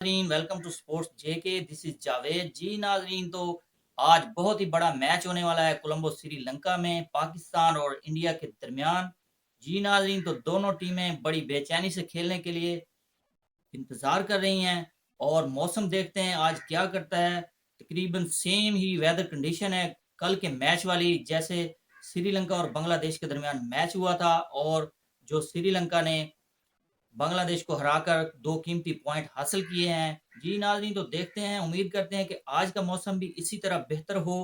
नाजरीन, welcome to sports JK. This is Javed ji. नाजरीन, तो आज बहुत ही बड़ा मैच होने वाला है कोलंबो श्रीलंका में पाकिस्तान और इंडिया के दरमियान। जी नाजरीन, तो दोनों टीमें बड़ी बेचैनी से खेलने के लिए इंतजार कर रही हैं और मौसम देखते हैं आज क्या करता है। तकरीबन सेम ही वेदर कंडीशन है कल के मैच वाली, जैसे श्रीलंका और बांग्लादेश के दरमियान मैच हुआ था और जो श्रीलंका ने बांग्लादेश को हराकर दो कीमती पॉइंट हासिल किए हैं। जी नाज़रीन, तो देखते हैं, उम्मीद करते हैं कि आज का मौसम भी इसी तरह बेहतर हो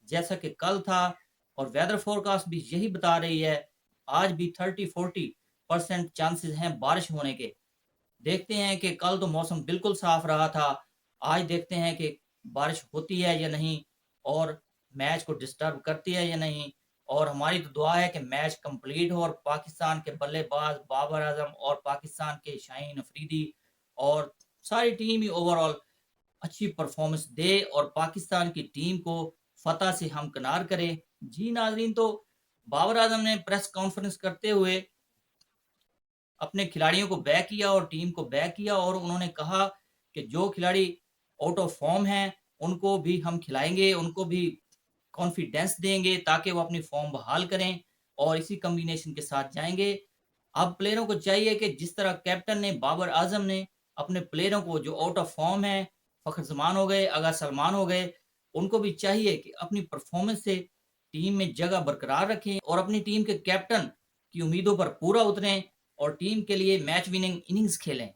जैसा कि कल था। और वेदर फोरकास्ट भी यही बता रही है, आज भी 30-40% चांसेस हैं बारिश होने के। देखते हैं कि कल तो मौसम बिल्कुल साफ रहा था, आज देखते हैं कि बारिश होती है या नहीं और मैच को डिस्टर्ब करती है या नहीं। और हमारी तो दुआ है कि मैच कंप्लीट हो और पाकिस्तान के बल्लेबाज बाबर आजम और पाकिस्तान के शाहीन अफरीदी और सारी टीम ही ओवरऑल अच्छी परफॉर्मेंस दे और पाकिस्तान की टीम को फतह से हमकिनार करे। जी नाजरीन, तो बाबर आजम ने प्रेस कॉन्फ्रेंस करते हुए अपने खिलाड़ियों को बैक किया और टीम को बैक किया और उन्होंने कहा कि जो खिलाड़ी आउट ऑफ फॉर्म हैं उनको भी हम खिलाएंगे, उनको भी कॉन्फिडेंस देंगे ताकि वो अपनी फॉर्म बहाल करें और इसी कम्बिनेशन के साथ जाएंगे। अब प्लेयरों को चाहिए कि जिस तरह कैप्टन ने बाबर आजम ने अपने प्लेयरों को जो आउट ऑफ फॉर्म है, फखर जमान हो गए, अगा सलमान हो गए, उनको भी चाहिए कि अपनी परफॉर्मेंस से टीम में जगह बरकरार रखें और अपनी टीम के कैप्टन की उम्मीदों पर पूरा उतरें और टीम के लिए मैच विनिंग इनिंग्स खेलें।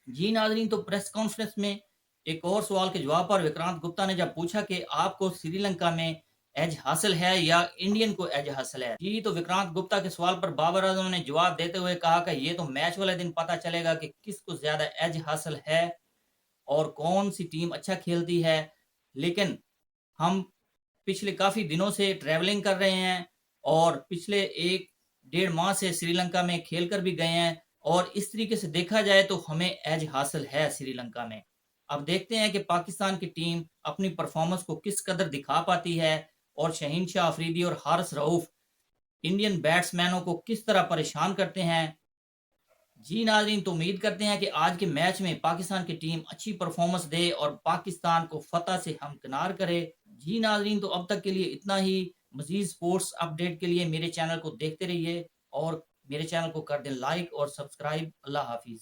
जी नाजरीन, तो प्रेस कॉन्फ्रेंस में एक और सवाल के जवाब पर विक्रांत गुप्ता ने जब पूछा कि आपको श्रीलंका में एज हासिल है या इंडियन को एज हासिल है, जी तो विक्रांत गुप्ता के सवाल पर बाबर आजम ने जवाब देते हुए कहा कि ये तो मैच वाले दिन पता चलेगा कि किसको ज्यादा एज हासिल है और कौन सी टीम अच्छा खेलती है। लेकिन हम पिछले काफी दिनों से ट्रैवलिंग कर रहे हैं और पिछले एक डेढ़ माह से श्रीलंका में खेल कर भी गए हैं और इस तरीके से देखा जाए तो हमें एज हासिल है श्रीलंका में। अब देखते हैं कि पाकिस्तान की टीम अपनी परफॉर्मेंस को किस कदर दिखा पाती है और शहीन शाह अफरीदी और हारिस रऊफ इंडियन बैट्समैनों को किस तरह परेशान करते हैं। जी नाजरीन, तो उम्मीद करते हैं कि आज के मैच में पाकिस्तान की टीम अच्छी परफॉर्मेंस दे और पाकिस्तान को फतह से हमकिनार करे। जी नाजरीन, तो अब तक के लिए इतना ही। मजीद स्पोर्ट्स अपडेट के लिए मेरे चैनल को देखते रहिए और मेरे चैनल को कर दें लाइक और सब्सक्राइब। अल्लाह हाफिज़।